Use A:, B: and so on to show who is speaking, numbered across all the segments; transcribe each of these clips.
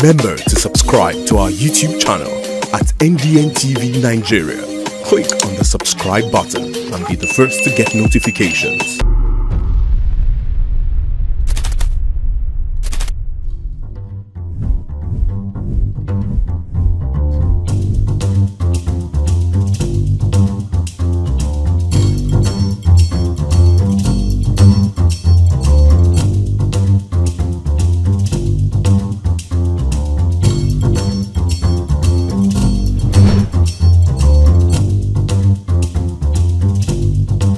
A: Remember to subscribe to our YouTube channel at NDN TV Nigeria. Click on the subscribe button and be the first to get notifications.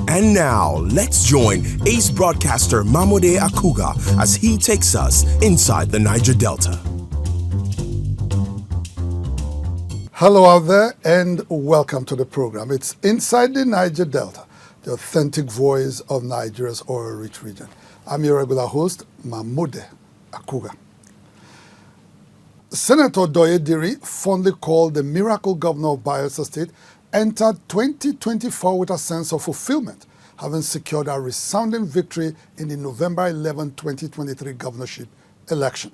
A: And now, let's join ace broadcaster MAMODE AKUGHA as he takes us inside the Niger Delta.
B: Hello out there and welcome to the program. It's Inside the Niger Delta, the authentic voice of Nigeria's oil-rich region. I'm your regular host, MAMODE AKUGHA. Senator Doye Diri, fondly called the miracle governor of Bayelsa State, entered 2024 with a sense of fulfillment, having secured a resounding victory in the November 11, 2023 governorship election.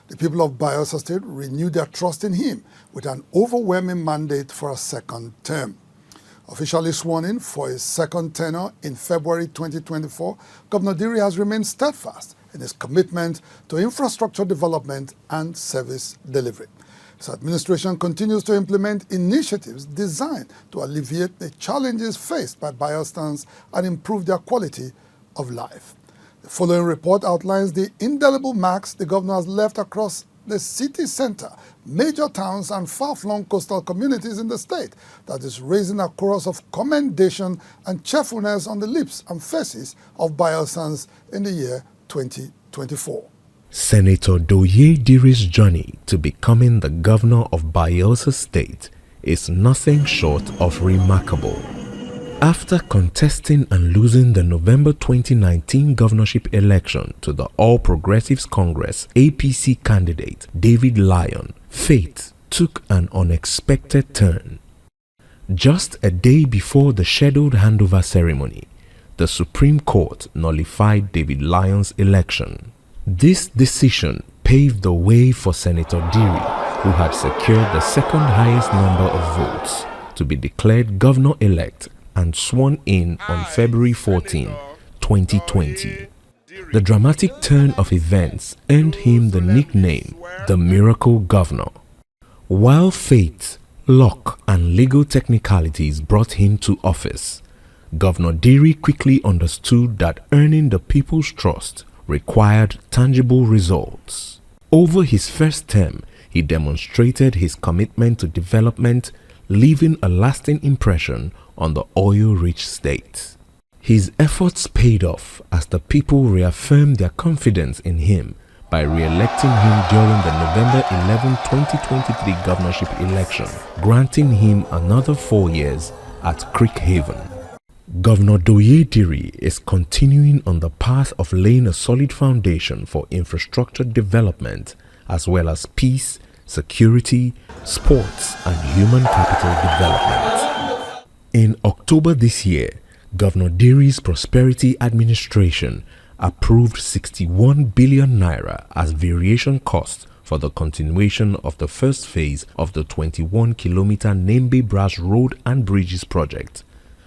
B: The people of Bayelsa State renewed their trust in him with an overwhelming mandate for a second term. Officially sworn in for his second tenure in February 2024, Governor Diri has remained steadfast in his commitment to infrastructure development and service delivery. His administration continues to implement initiatives designed to alleviate the challenges faced by Bayelstans and improve their quality of life. The following report outlines the indelible marks the governor has left across the city center, major towns, and far-flung coastal communities in the state that is raising a chorus of commendation and cheerfulness on the lips and faces of Bayelstans in the year 2024.
A: Senator Doye Diri's journey to becoming the governor of Bayelsa State is nothing short of remarkable. After contesting and losing the November 2019 governorship election to the All Progressives Congress APC candidate David Lyon, fate took an unexpected turn. Just a day before the scheduled handover ceremony, the Supreme Court nullified David Lyon's election. This decision paved the way for Senator Diri, who had secured the second highest number of votes, to be declared governor-elect and sworn in on February 14, 2020. The dramatic turn of events earned him the nickname the Miracle Governor. While fate, luck, and legal technicalities brought him to office, Governor Diri quickly understood that earning the people's trust required tangible results. Over his first term, he demonstrated his commitment to development, leaving a lasting impression on the oil-rich state. His efforts paid off as the people reaffirmed their confidence in him by re-electing him during the November 11, 2023 governorship election, granting him another 4 years at Creek Haven. Governor Doye Diri is continuing on the path of laying a solid foundation for infrastructure development as well as peace, security, sports, and human capital development. In October this year, Governor Diri's Prosperity Administration approved 61 billion naira as variation cost for the continuation of the first phase of the 21-kilometer Nembe-Brass Road and Bridges project,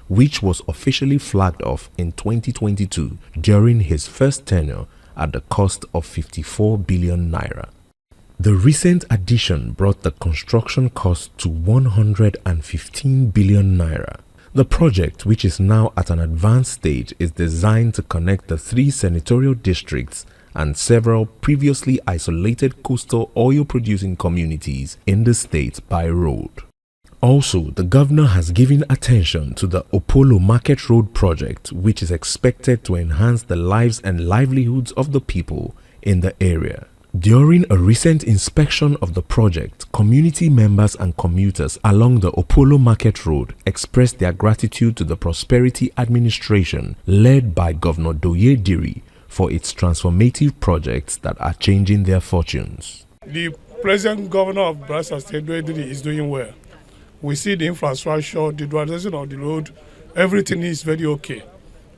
A: which was officially flagged off in 2022 during his first tenure at the cost of 54 billion naira. The recent addition brought the construction cost to 115 billion naira. The project, which is now at an advanced stage, is designed to connect the 3 senatorial districts and several previously isolated coastal oil-producing communities in the state by road. Also, the governor has given attention to the Opolo Market Road project, which is expected to enhance the lives and livelihoods of the people in the area. During a recent inspection of the project, community members and commuters along the Opolo Market Road expressed their gratitude to the Prosperity Administration led by Governor Doye Diri for its transformative projects that are changing their fortunes.
C: The present governor of Bayelsa State, Doye Diri, is doing well. We see the infrastructure, the dualization of the road, everything is very okay.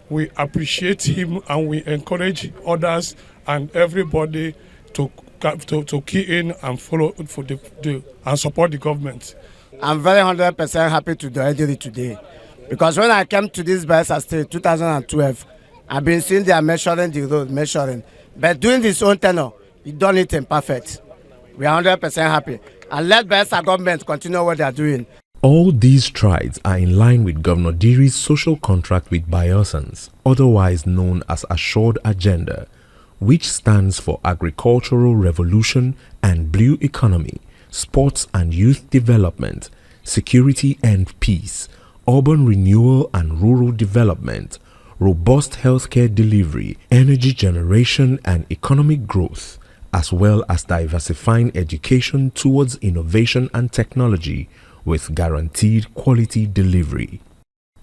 C: We appreciate him and we encourage others and everybody to to key in and follow for and support the government.
D: I'm very 100% happy to do it today, because when I came to this Bayelsa State 2012, I've been seeing they are measuring the road, but doing this own tenor, he done it in perfect. We are 100% happy, and let Bayelsa government continue what they are doing.
A: All these strides are in line with Governor Diri's social contract with Bayelsans, otherwise known as Assured Agenda, which stands for Agricultural Revolution and Blue Economy, Sports and Youth Development, Security and Peace, Urban Renewal and Rural Development, Robust Healthcare Delivery, Energy Generation and Economic Growth, as well as diversifying education towards innovation and technology with guaranteed quality delivery.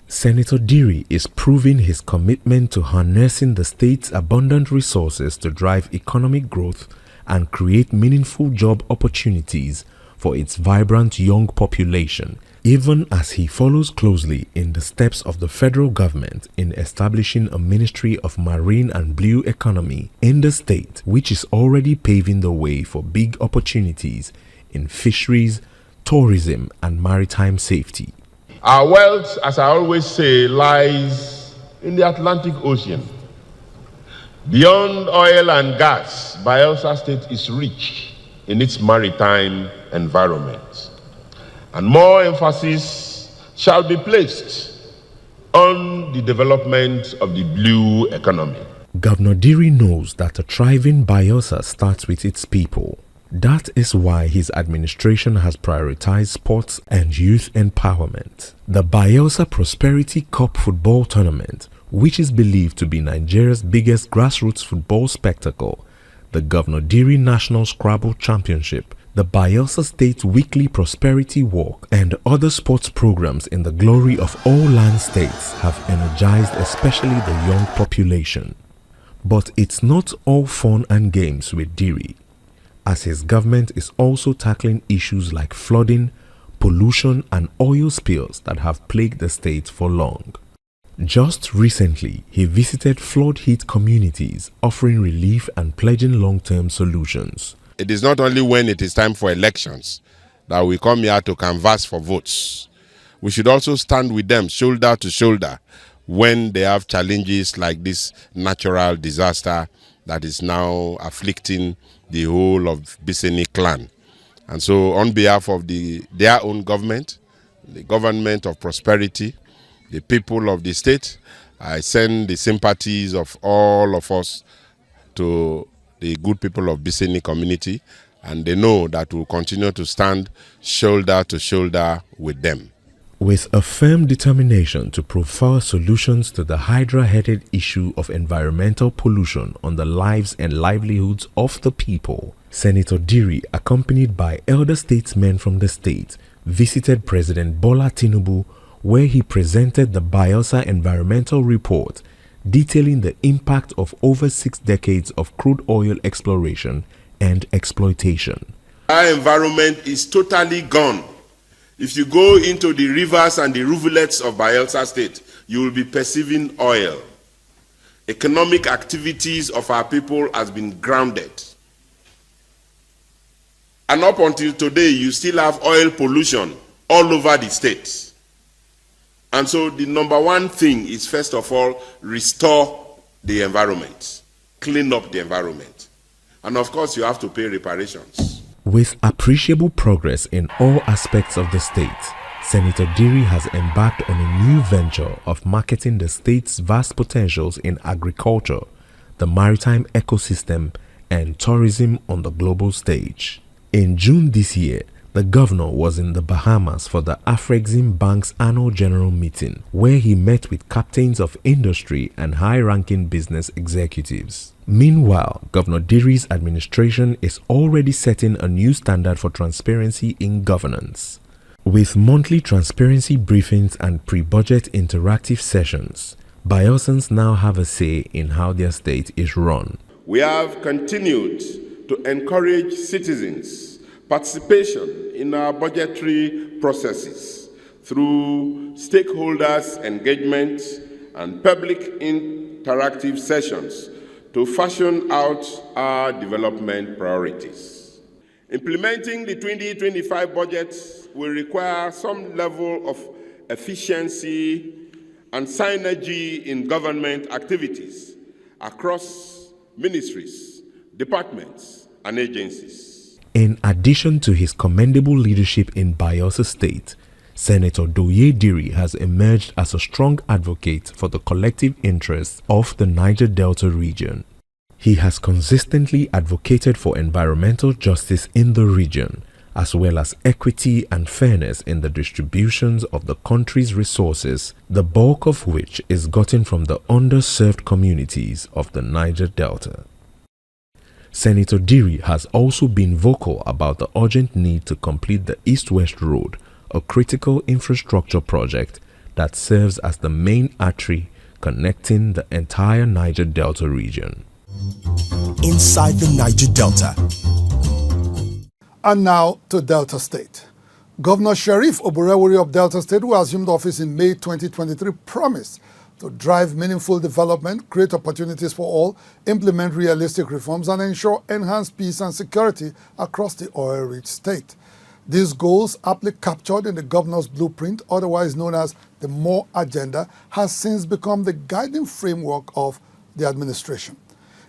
A: Senator Diri is proving his commitment to harnessing the state's abundant resources to drive economic growth and create meaningful job opportunities for its vibrant young population, even as he follows closely in the steps of the federal government in establishing a Ministry of Marine and Blue Economy in the state, which is already paving the way for big opportunities in fisheries, tourism, and maritime safety.
E: Our wealth, as I always say, lies in the Atlantic Ocean. Beyond oil and gas, Bayelsa State is rich in its maritime environment, and more emphasis shall be placed on the development of the blue economy.
A: Governor Diri knows that a thriving Bayelsa starts with its people. That is why his administration has prioritized sports and youth empowerment. The Bayelsa Prosperity Cup football tournament, which is believed to be Nigeria's biggest grassroots football spectacle, the Governor Diri National Scrabble Championship, the Bayelsa State Weekly Prosperity Walk, and other sports programs in the glory of all land states have energized especially the young population. But it's not all fun and games with Diri, as his government is also tackling issues like flooding, pollution, and oil spills that have plagued the state for long. Just recently, he visited flood-hit communities, offering relief and pledging long-term solutions.
E: It is not only when it is time for elections that we come here to canvass for votes. We should also stand with them shoulder to shoulder when they have challenges like this natural disaster that is now afflicting the whole of Biseni clan. And so on behalf of their own government, the government of prosperity, the people of the state, I send the sympathies of all of us to the good people of Biseni community, and they know that we'll continue to stand shoulder to shoulder with them.
A: With a firm determination to provide solutions to the hydra-headed issue of environmental pollution on the lives and livelihoods of the people, Senator Diri, accompanied by elder statesmen from the state, visited President Bola Tinubu, where he presented the Bayelsa Environmental Report, detailing the impact of over 6 decades of crude oil exploration and exploitation.
E: Our environment is totally gone. If you go into the rivers and the rivulets of Bayelsa State, you will be perceiving oil. Economic activities of our people has been grounded. And up until today, you still have oil pollution all over the state. And so the number one thing is, first of all, restore the environment, clean up the environment. And of course, you have to pay reparations.
A: With appreciable progress in all aspects of the state, Senator Diri has embarked on a new venture of marketing the state's vast potentials in agriculture, the maritime ecosystem, and tourism on the global stage. In June this year, the governor was in the Bahamas for the Afrexim Bank's annual general meeting, where he met with captains of industry and high-ranking business executives. Meanwhile, Governor Diri's administration is already setting a new standard for transparency in governance. With monthly transparency briefings and pre-budget interactive sessions, Bayelsans now have a say in how their state is run.
E: We have continued to encourage citizens' participation in our budgetary processes through stakeholders' engagement and public interactive sessions to fashion out our development priorities. Implementing the 2025 budget will require some level of efficiency and synergy in government activities across ministries, departments, and agencies.
A: In addition to his commendable leadership in Bayelsa State, Senator Doye Diri has emerged as a strong advocate for the collective interests of the Niger Delta region. He has consistently advocated for environmental justice in the region, as well as equity and fairness in the distributions of the country's resources, the bulk of which is gotten from the underserved communities of the Niger Delta. Senator Diri has also been vocal about the urgent need to complete the East-West Road, a critical infrastructure project that serves as the main artery connecting the entire Niger Delta region.
F: Inside the Niger Delta.
B: And now to Delta State. Governor Sheriff Oborewori of Delta State, who assumed office in May 2023, promised to drive meaningful development, create opportunities for all, implement realistic reforms, and ensure enhanced peace and security across the oil-rich state. These goals, aptly captured in the governor's blueprint, otherwise known as the MORE Agenda, has since become the guiding framework of the administration.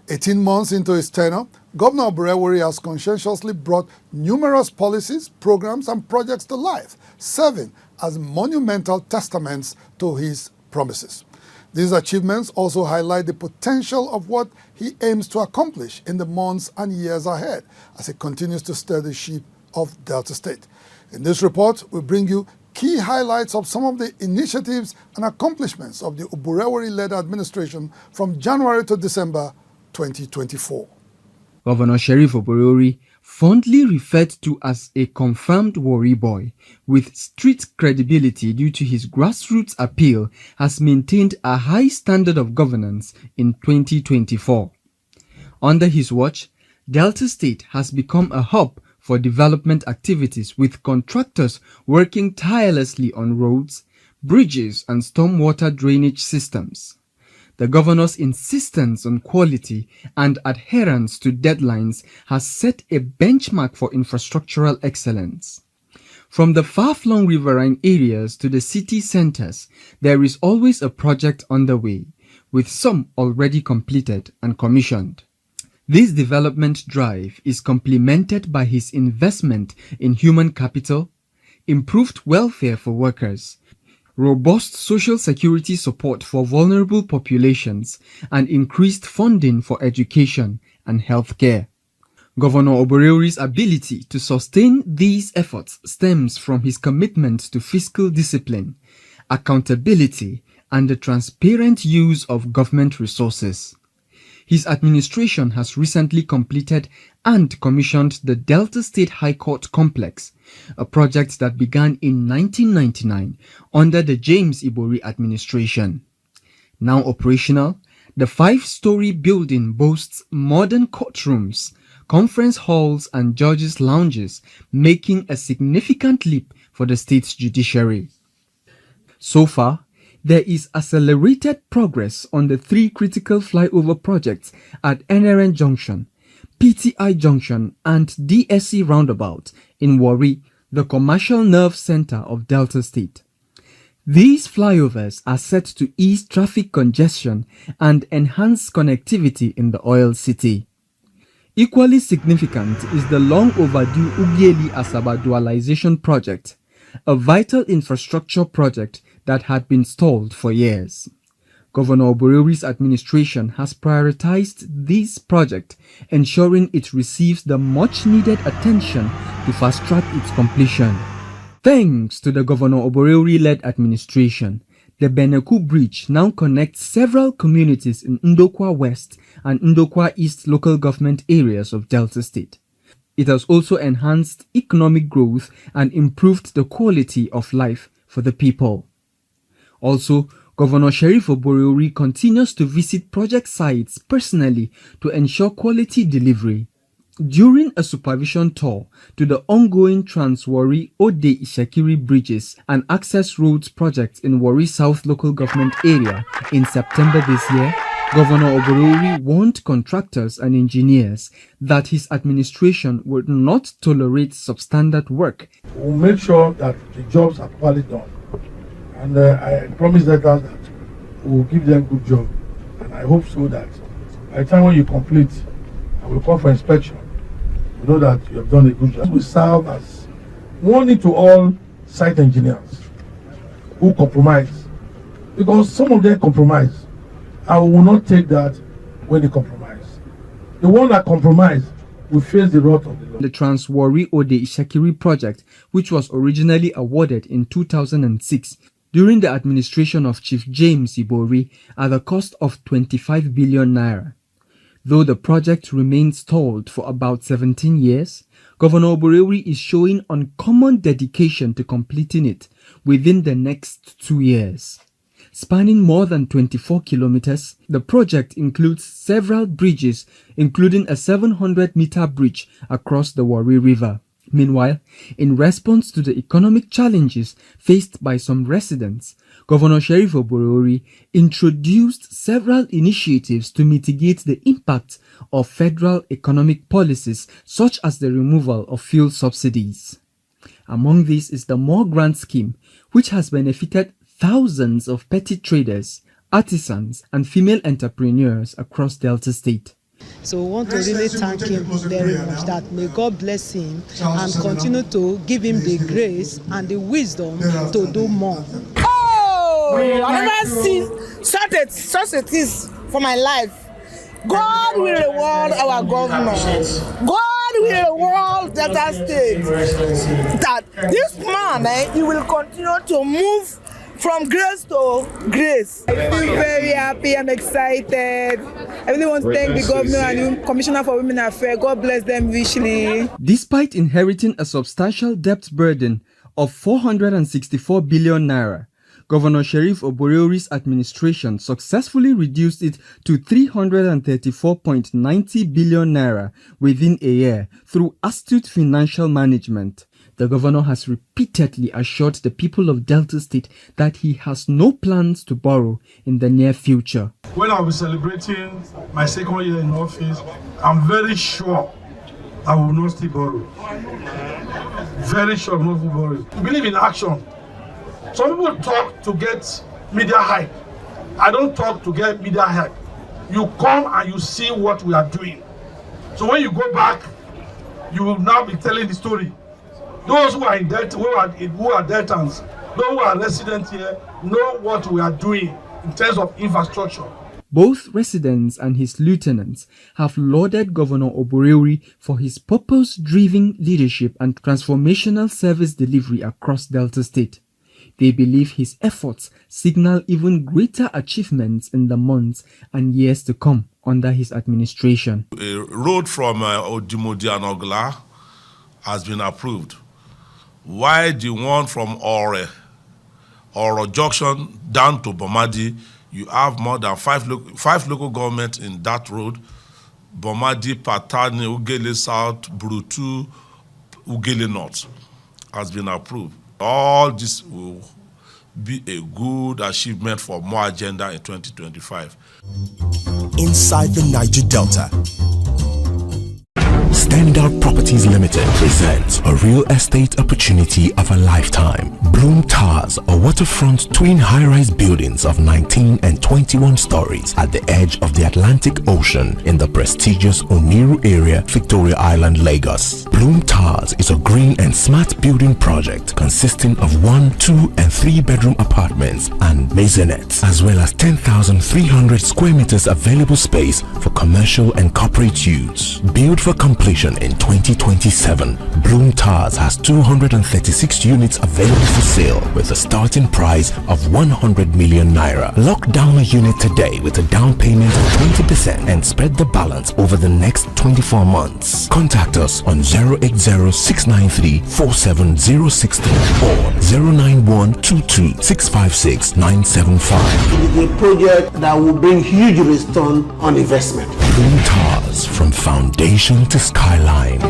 B: 18 months into his tenure, Governor Oborewori has conscientiously brought numerous policies, programs, and projects to life, serving as monumental testaments to his promises. These achievements also highlight the potential of what he aims to accomplish in the months and years ahead as he continues to steer the ship of Delta State. In this report, we bring you key highlights of some of the initiatives and accomplishments of the Oborewori-led administration from January to December 2024.
G: Governor Sheriff Oborewori, fondly referred to as a confirmed Warri boy with street credibility due to his grassroots appeal, has maintained a high standard of governance in 2024. Under his watch, Delta State has become a hub for development activities, with contractors working tirelessly on roads, bridges, and stormwater drainage systems. The governor's insistence on quality and adherence to deadlines has set a benchmark for infrastructural excellence. From the far-flung riverine areas to the city centers, there is always a project underway, with some already completed and commissioned. This development drive is complemented by his investment in human capital, improved welfare for workers, robust social security support for vulnerable populations, and increased funding for education and healthcare. Governor Oborewori's ability to sustain these efforts stems from his commitment to fiscal discipline, accountability, and the transparent use of government resources. His administration has recently completed and commissioned the Delta State High Court Complex, a project that began in 1999 under the James Ibori administration. Now operational, the 5-story building boasts modern courtrooms, conference halls, and judges' lounges, making a significant leap for the state's judiciary. So far, there is accelerated progress on the 3 critical flyover projects at NRN Junction, PTI Junction, and DSC Roundabout in Warri, the commercial nerve center of Delta State. These flyovers are set to ease traffic congestion and enhance connectivity in the oil city. Equally significant is the long overdue Ughelli-Asaba dualization project, a vital infrastructure project that had been stalled for years. Governor Oborewori's administration has prioritized this project, ensuring it receives the much-needed attention to fast-track its completion. Thanks to the Governor Oborewori-led administration, the Beneku Bridge now connects several communities in Ndokwa West and Ndokwa East local government areas of Delta State. It has also enhanced economic growth and improved the quality of life for the people. Also, Governor Sheriff Oborewori continues to visit project sites personally to ensure quality delivery. During a supervision tour to the ongoing Trans-Warri Ode Ishakiri Bridges and Access Roads project in Warri South local government area in September this year, Governor Oborori warned contractors and engineers that his administration would not tolerate substandard work.
H: We'll make sure that the jobs are properly done. And I promise that we'll give them good job. And I hope so that by the time when you complete and we come for inspection, you know that you have done a good job. We serve as warning to all site engineers who compromise. Because some of them compromise. I will not take that when they compromise. The one that compromise will face the wrath of the law.
G: The Trans-Warri Ode Ishakiri project, which was originally awarded in 2006 during the administration of Chief James Ibori at the cost of 25 billion naira. Though the project remained stalled for about 17 years, Governor Oborori is showing uncommon dedication to completing it within the next 2 years. Spanning more than 24 kilometers, the project includes several bridges, including a 700-meter bridge across the Warri River. Meanwhile, in response to the economic challenges faced by some residents, Governor Sheriff Oborori introduced several initiatives to mitigate the impact of federal economic policies, such as the removal of fuel subsidies. Among these is the More Grant Scheme, which has benefited thousands of petty traders, artisans, and female entrepreneurs across Delta State.
I: So we want to really thank him very much, that may God bless him and continue to give him the grace and the wisdom to do more.
J: Oh, I never seen such a thing for my life. God will reward our governor. God will reward Delta State. That this man, he will continue to move from grace to grace. I feel very happy and excited. I really want to thank the governor and the Commissioner for Women Affairs. God bless them richly.
G: Despite inheriting a substantial debt burden of 464 billion naira, Governor Sheriff Oborori's administration successfully reduced it to 334.90 billion naira within a year through astute financial management. The governor has repeatedly assured the people of Delta State that he has no plans to borrow in the near future.
H: When I'll be celebrating my second year in office, I'm very sure I will not still borrow. Very sure I will not still borrow. I believe in action. Some people talk to get media hype. I don't talk to get media hype. You come and you see what we are doing. So when you go back, you will now be telling the story. Those who are in debt, who are debtors, those who are residents here, know what we are doing in terms of infrastructure.
G: Both residents and his lieutenants have lauded Governor Oborori for his purpose-driven leadership and transformational service delivery across Delta State. They believe his efforts signal even greater achievements in the months and years to come under his administration.
K: A road from Odimodi and Ogla has been approved. Why the one from Oro Junction down to Bomadi, you have more than five local governments in that road: Bomadi, Patani, Ugele South, Brutu, Ugele North, has been approved. All this will be a good achievement for more agenda in 2025.
F: Inside the Niger Delta.
A: Standout Properties Limited presents a real estate opportunity of a lifetime. Bloom Towers, a waterfront twin high-rise buildings of 19 and 21 stories at the edge of the Atlantic Ocean in the prestigious Oniru area, Victoria Island, Lagos. Bloom Towers is a green and smart building project consisting of 1, 2 and 3 bedroom apartments and maisonettes, as well as 10,300 square meters available space for commercial and corporate use. Built for completion in 2027, Bloom Towers has 236 units available for sale with a starting price of 100 million naira. Lock down a unit today with a down payment of 20% and spread the balance over the next 24 months. Contact us on 080-693-47063 or 091-22-656-975.
L: It is a project that will bring huge return on investment.
A: Bloom Towers, from foundation to skyline.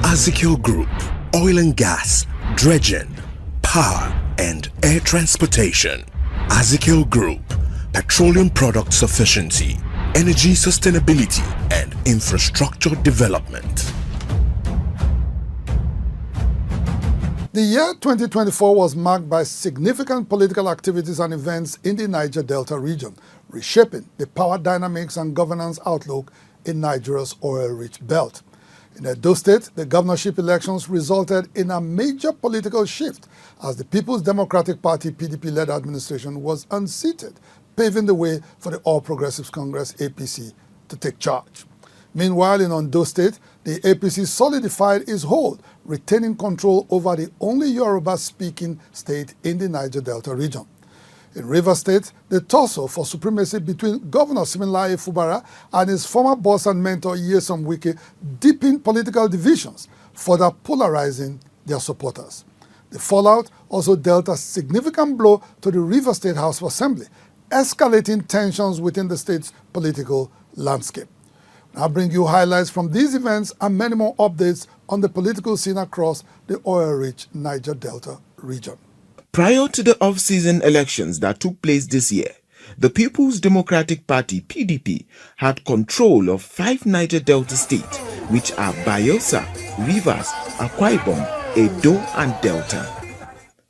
F: Ezekiel Group, oil and gas, dredging, power and air transportation. Ezekiel Group, petroleum product sufficiency, energy sustainability, and infrastructure development.
B: The year 2024 was marked by significant political activities and events in the Niger Delta region, reshaping the power dynamics and governance outlook in Nigeria's oil-rich belt. In Edo State, the governorship elections resulted in a major political shift as the People's Democratic Party PDP-led administration was unseated, paving the way for the All Progressives Congress APC to take charge. Meanwhile, in Ondo State, the APC solidified its hold, retaining control over the only Yoruba-speaking state in the Niger Delta region. In Rivers State, the tussle for supremacy between Governor Siminalayi Fubara and his former boss and mentor Nyesom Wike deepened political divisions, further polarizing their supporters. The fallout also dealt a significant blow to the Rivers State House of Assembly, escalating tensions within the state's political landscape. I'll bring you highlights from these events and many more updates on the political scene across the oil-rich Niger Delta region.
M: Prior to the off-season elections that took place this year, the People's Democratic Party (PDP) had control of 5 Niger Delta states, which are Bayelsa, Rivers, Akwa Ibom, Edo, and Delta.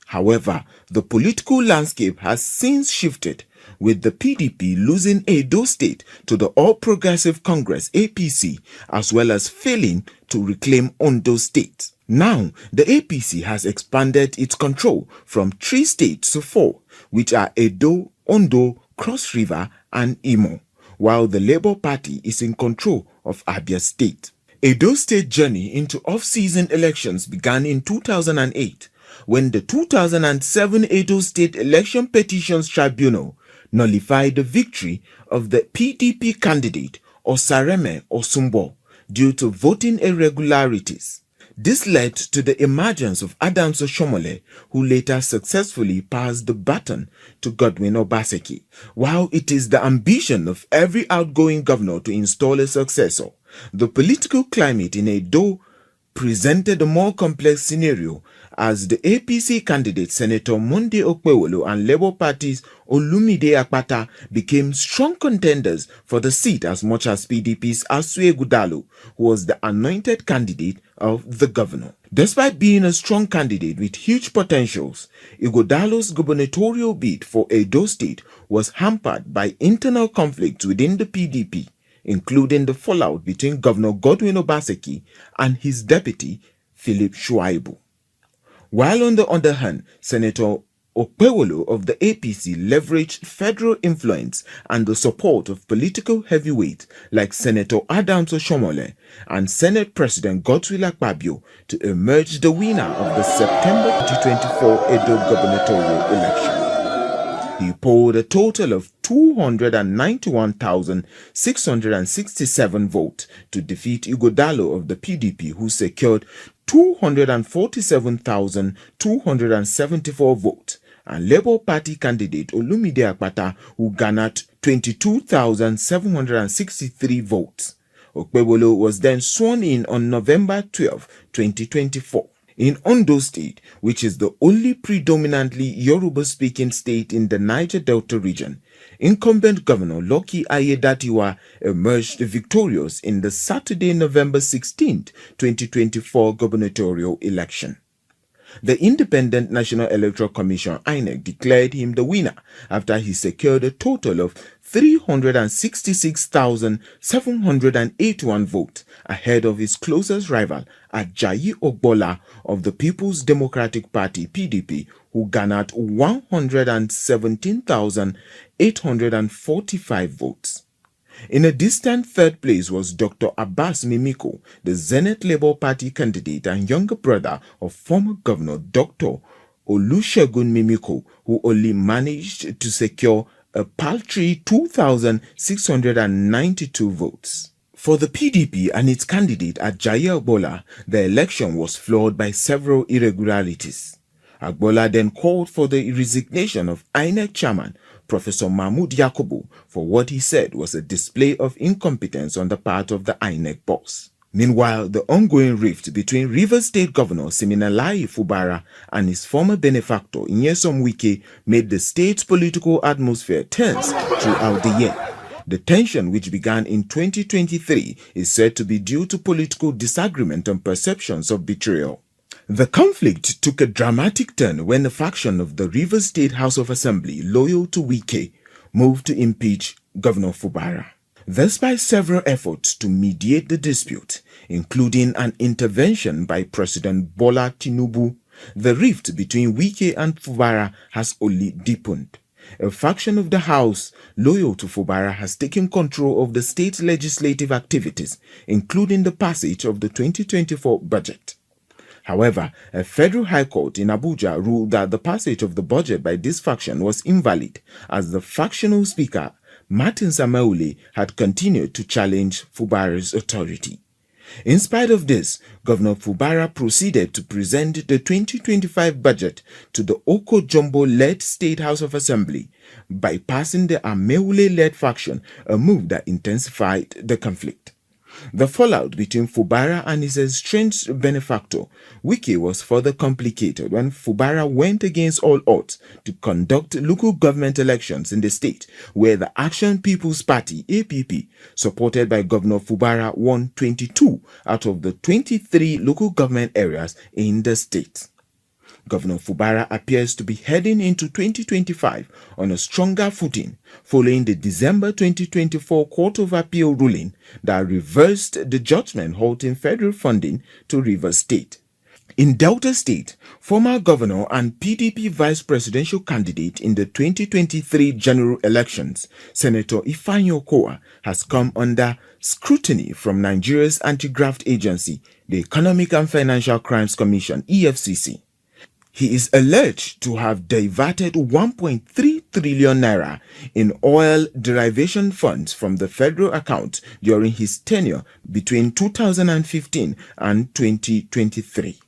M: However, the political landscape has since shifted, with the PDP losing Edo State to the All Progressive Congress APC, as well as failing to reclaim Ondo State. Now, the APC has expanded its control from 3 states to 4, which are Edo, Ondo, Cross River, and Imo, while the Labour Party is in control of Abia State. Edo State journey into off-season elections began in 2008, when the 2007 Edo State Election Petitions Tribunal nullified the victory of the PDP candidate Osareme Osumbo due to voting irregularities. This led to the emergence of Adams Oshomole, who later successfully passed the baton to Godwin Obaseki. While it is the ambition of every outgoing governor to install a successor, the political climate in Edo presented a more complex scenario as the APC candidate Senator Monday Okpewolo and Labour Party's Olumide Akpata became strong contenders for the seat, as much as PDP's Asue Ighodalo, who was the anointed candidate of the governor. Despite being a strong candidate with huge potentials, Ighodalo's gubernatorial bid for Edo State was hampered by internal conflicts within the PDP, including the fallout between Governor Godwin Obaseki and his deputy, Philip Shuaibu. While on the other hand, Senator Okpewolo of the APC leveraged federal influence and the support of political heavyweights like Senator Adams Oshomole and Senate President Godswill Akpabio to emerge the winner of the September 2024 Edo gubernatorial election. He polled a total of 291,667 votes to defeat Ighodalo of the PDP, who secured 247,274 votes, and Labour Party candidate Olumide Akpata, who garnered 22,763 votes. Okpewolo was then sworn in on November 12, 2024. In Ondo State, which is the only predominantly Yoruba-speaking state in the Niger Delta region, incumbent Governor Lucky Ayedatiwa emerged victorious in the Saturday, November 16, 2024 gubernatorial election. The Independent National Electoral Commission (INEC) declared him the winner after he secured a total of 366,781 votes, ahead of his closest rival, Ajayi Ogbola of the People's Democratic Party (PDP), who garnered 117,845 votes. In a distant third place was Dr. Abbas Mimiko, the Zenith Labour Party candidate and younger brother of former Governor Dr. Olusegun Mimiko, who only managed to secure a paltry 2,692 votes. For the PDP and its candidate Ajayi Ogbola, the election was flawed by several irregularities. Ogbola then called for the resignation of INEC chairman Professor Mahmoud Yakubu for what he said was a display of incompetence on the part of the INEC boss. Meanwhile, the ongoing rift between Rivers State Governor Siminalayi Fubara and his former benefactor Nyesom Wike made the state's political atmosphere tense throughout the year. The tension, which began in 2023, is said to be due to political disagreement and perceptions of betrayal. The conflict took a dramatic turn when a faction of the Rivers State House of Assembly loyal to Wike moved to impeach Governor Fubara. Despite several efforts to mediate the dispute, including an intervention by President Bola Tinubu, the rift between Wike and Fubara has only deepened. A faction of the House loyal to Fubara has taken control of the state's legislative activities, including the passage of the 2024 budget. However, a federal high court in Abuja ruled that the passage of the budget by this faction was invalid, as the factional speaker, Martin Samaule, had continued to challenge Fubara's authority. In spite of this, Governor Fubara proceeded to present the 2025 budget to the Oko Jumbo-led State House of Assembly, bypassing the Ameule-led faction, a move that intensified the conflict. The fallout between Fubara and his estranged benefactor, Wike, was further complicated when Fubara went against all odds to conduct local government elections in the state, where the Action People's Party, APP, supported by Governor Fubara, won 22 out of the 23 local government areas in the state. Governor Fubara appears to be heading into 2025 on a stronger footing following the December 2024 Court of Appeal ruling that reversed the judgment halting federal funding to Rivers State. In Delta State, former governor and PDP vice presidential candidate in the 2023 general elections, Senator Ifeanyi Okowa, has come under scrutiny from Nigeria's anti-graft agency, the Economic and Financial Crimes Commission, EFCC. He is alleged to have diverted 1.3 trillion naira in oil derivation funds from the federal account during his tenure between 2015 and 2023.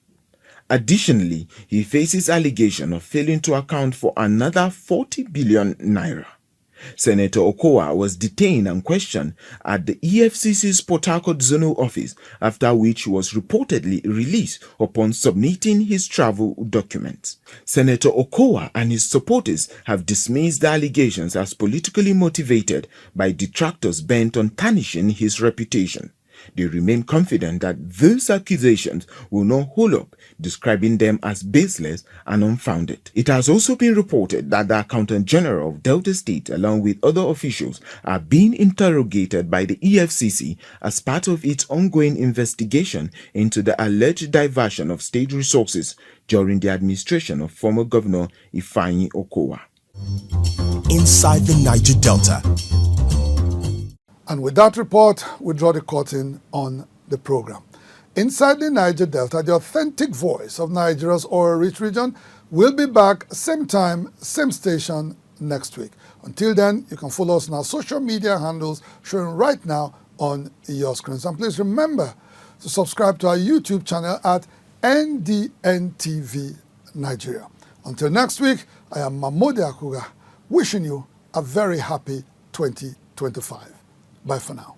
M: Additionally, he faces allegation of failing to account for another 40 billion naira. Senator Okowa was detained and questioned at the EFCC's Port Harcourt zonal office, after which he was reportedly released upon submitting his travel documents. Senator Okowa and his supporters have dismissed the allegations as politically motivated by detractors bent on tarnishing his reputation. They remain confident that those accusations will not hold up, describing them as baseless and unfounded. It has also been reported that the Accountant General of Delta State, along with other officials, are being interrogated by the EFCC as part of its ongoing investigation into the alleged diversion of state resources during the administration of former Governor Ifeanyi Okowa.
F: Inside the Niger Delta.
B: And with that report, we draw the curtain on the program. Inside the Niger Delta, the authentic voice of Nigeria's oil-rich region, will be back same time, same station next week. Until then, you can follow us on our social media handles showing right now on your screens. And please remember to subscribe to our YouTube channel at NDNTV Nigeria. Until next week, I am MAMODE AKUGHA, wishing you a very happy 2025. Bye for now.